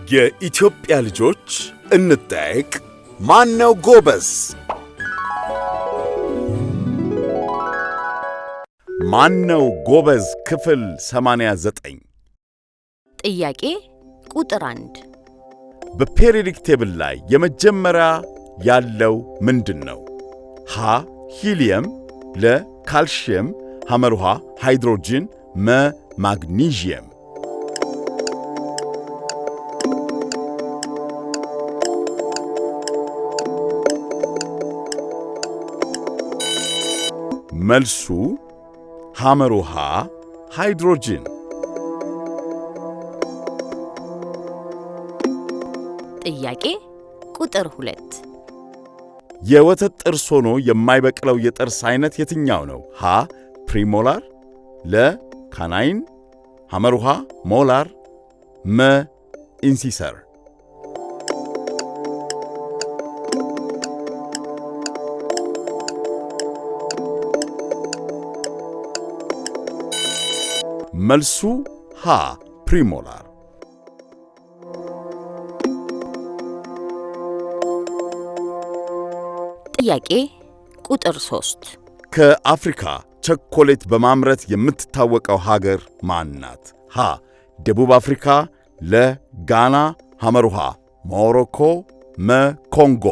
የኢትዮጵያ ልጆች እንጠያየቅ። ማነው ጎበዝ? ማነው ጎበዝ ክፍል 89። ጥያቄ ቁጥር 1 በፔሪዮዲክ ቴብል ላይ የመጀመሪያ ያለው ምንድነው? ሀ ሂሊየም፣ ለ ካልሲየም፣ ሐመርሃ ሃይድሮጅን፣ መ ማግኒዥየም። መልሱ ሐመርሃ ሃይድሮጅን። ጥያቄ ቁጥር 2 የወተት ጥርስ ሆኖ የማይበቅለው የጥርስ አይነት የትኛው ነው? ሀ ፕሪሞላር፣ ለ ካናይን፣ ሐመርሃ ሞላር፣ መ ኢንሲሰር። መልሱ ሀ ፕሪሞላር። ጥያቄ ቁጥር 3 ከአፍሪካ ቸኮሌት በማምረት የምትታወቀው ሀገር ማን ናት? ሀ ደቡብ አፍሪካ፣ ለ ጋና፣ ሐመርሃ ሞሮኮ፣ መ ኮንጎ።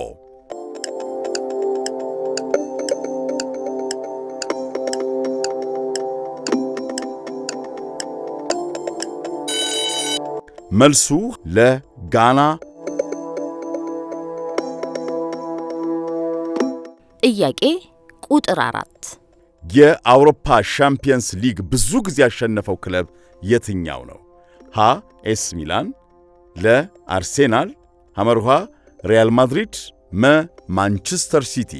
መልሱ ለጋና። ጥያቄ ቁጥር 4 የአውሮፓ ሻምፒየንስ ሊግ ብዙ ጊዜ ያሸነፈው ክለብ የትኛው ነው? ሀ ኤስ ሚላን፣ ለ አርሴናል፣ ሐመርሃ ሪያል ማድሪድ፣ መ ማንቸስተር ሲቲ።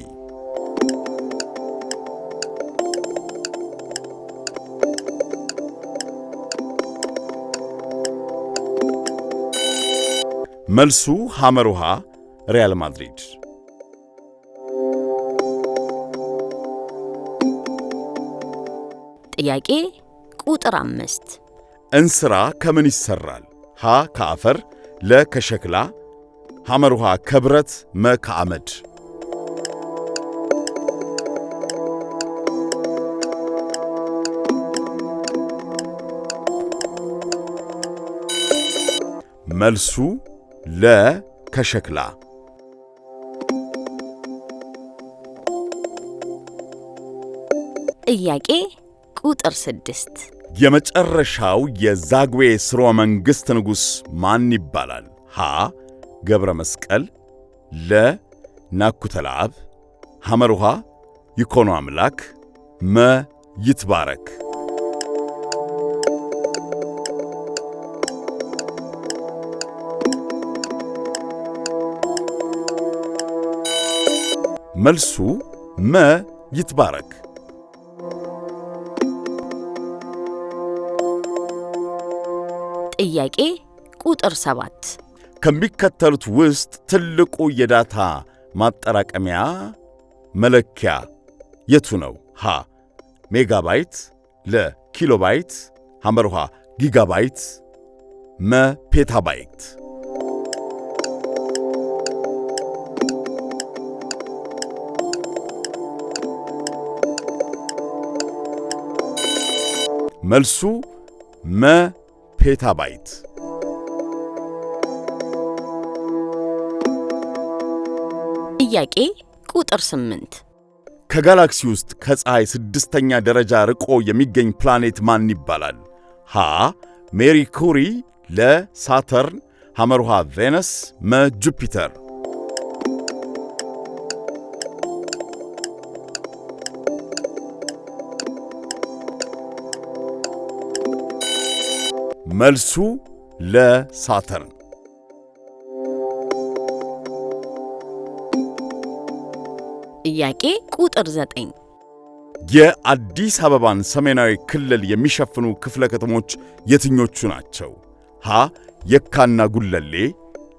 መልሱ ሐመርሃ ሪያል ማድሪድ። ጥያቄ ቁጥር 5 እንስራ ከምን ይሰራል? ሀ ከአፈር፣ ለ ከሸክላ፣ ሐመርሃ ከብረት፣ መ ከአመድ። መልሱ ለ ከሸክላ። ጥያቄ ቁጥር 6 የመጨረሻው የዛግዌ ሥርወ መንግሥት ንጉሥ ማን ይባላል? ሀ ገብረ መስቀል፣ ለ ናኩተ ለአብ፣ ሐመርሃ ይኮኖ አምላክ፣ መ ይትባረክ። መልሱ መ ይትባረክ። ጥያቄ ቁጥር 7 ከሚከተሉት ውስጥ ትልቁ የዳታ ማጠራቀሚያ መለኪያ የቱ ነው? ሀ ሜጋባይት፣ ለ ኪሎባይት፣ ሐመርሃ ጊጋባይት፣ መ ፔታባይት። መልሱ መ ፔታባይት። ጥያቄ ቁጥር 8 ከጋላክሲ ውስጥ ከፀሐይ 6ኛ ደረጃ ርቆ የሚገኝ ፕላኔት ማን ይባላል? ሀ ሜሪኩሪ፣ ለ ሳተርን፣ ሐመርሃ ቬነስ፣ መ ጁፒተር። መልሱ ለሳተርን። ጥያቄ ቁጥር 9 የአዲስ አበባን ሰሜናዊ ክልል የሚሸፍኑ ክፍለ ከተሞች የትኞቹ ናቸው? ሀ የካና ጉለሌ፣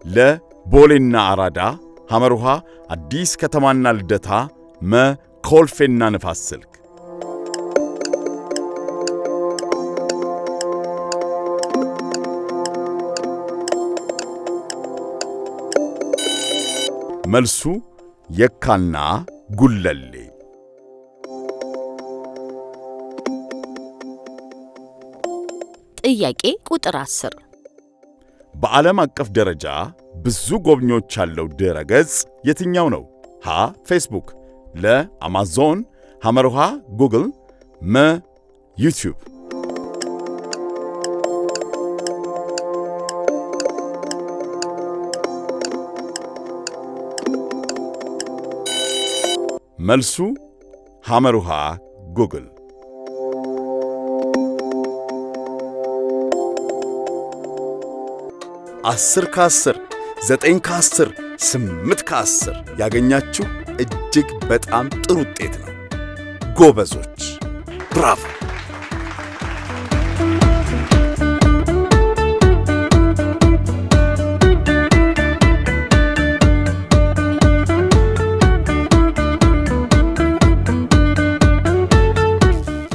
ለ ቦሌና አራዳ፣ ሐመርሃ አዲስ ከተማና ልደታ፣ መ ኮልፌና ንፋስ ስልክ። መልሱ የካና ጉለሌ። ጥያቄ ቁጥር 10 በዓለም አቀፍ ደረጃ ብዙ ጎብኚዎች ያለው ድረ ገጽ የትኛው ነው? ሀ ፌስቡክ፣ ለ አማዞን፣ ሐመርሃ ጉግል፣ መ ዩቲዩብ። መልሱ ሐመርሃ ጉግል። 10 ከ10 9 ከ10 8 ከ10 ያገኛችሁ እጅግ በጣም ጥሩ ውጤት ነው። ጎበዞች፣ ብራቮ!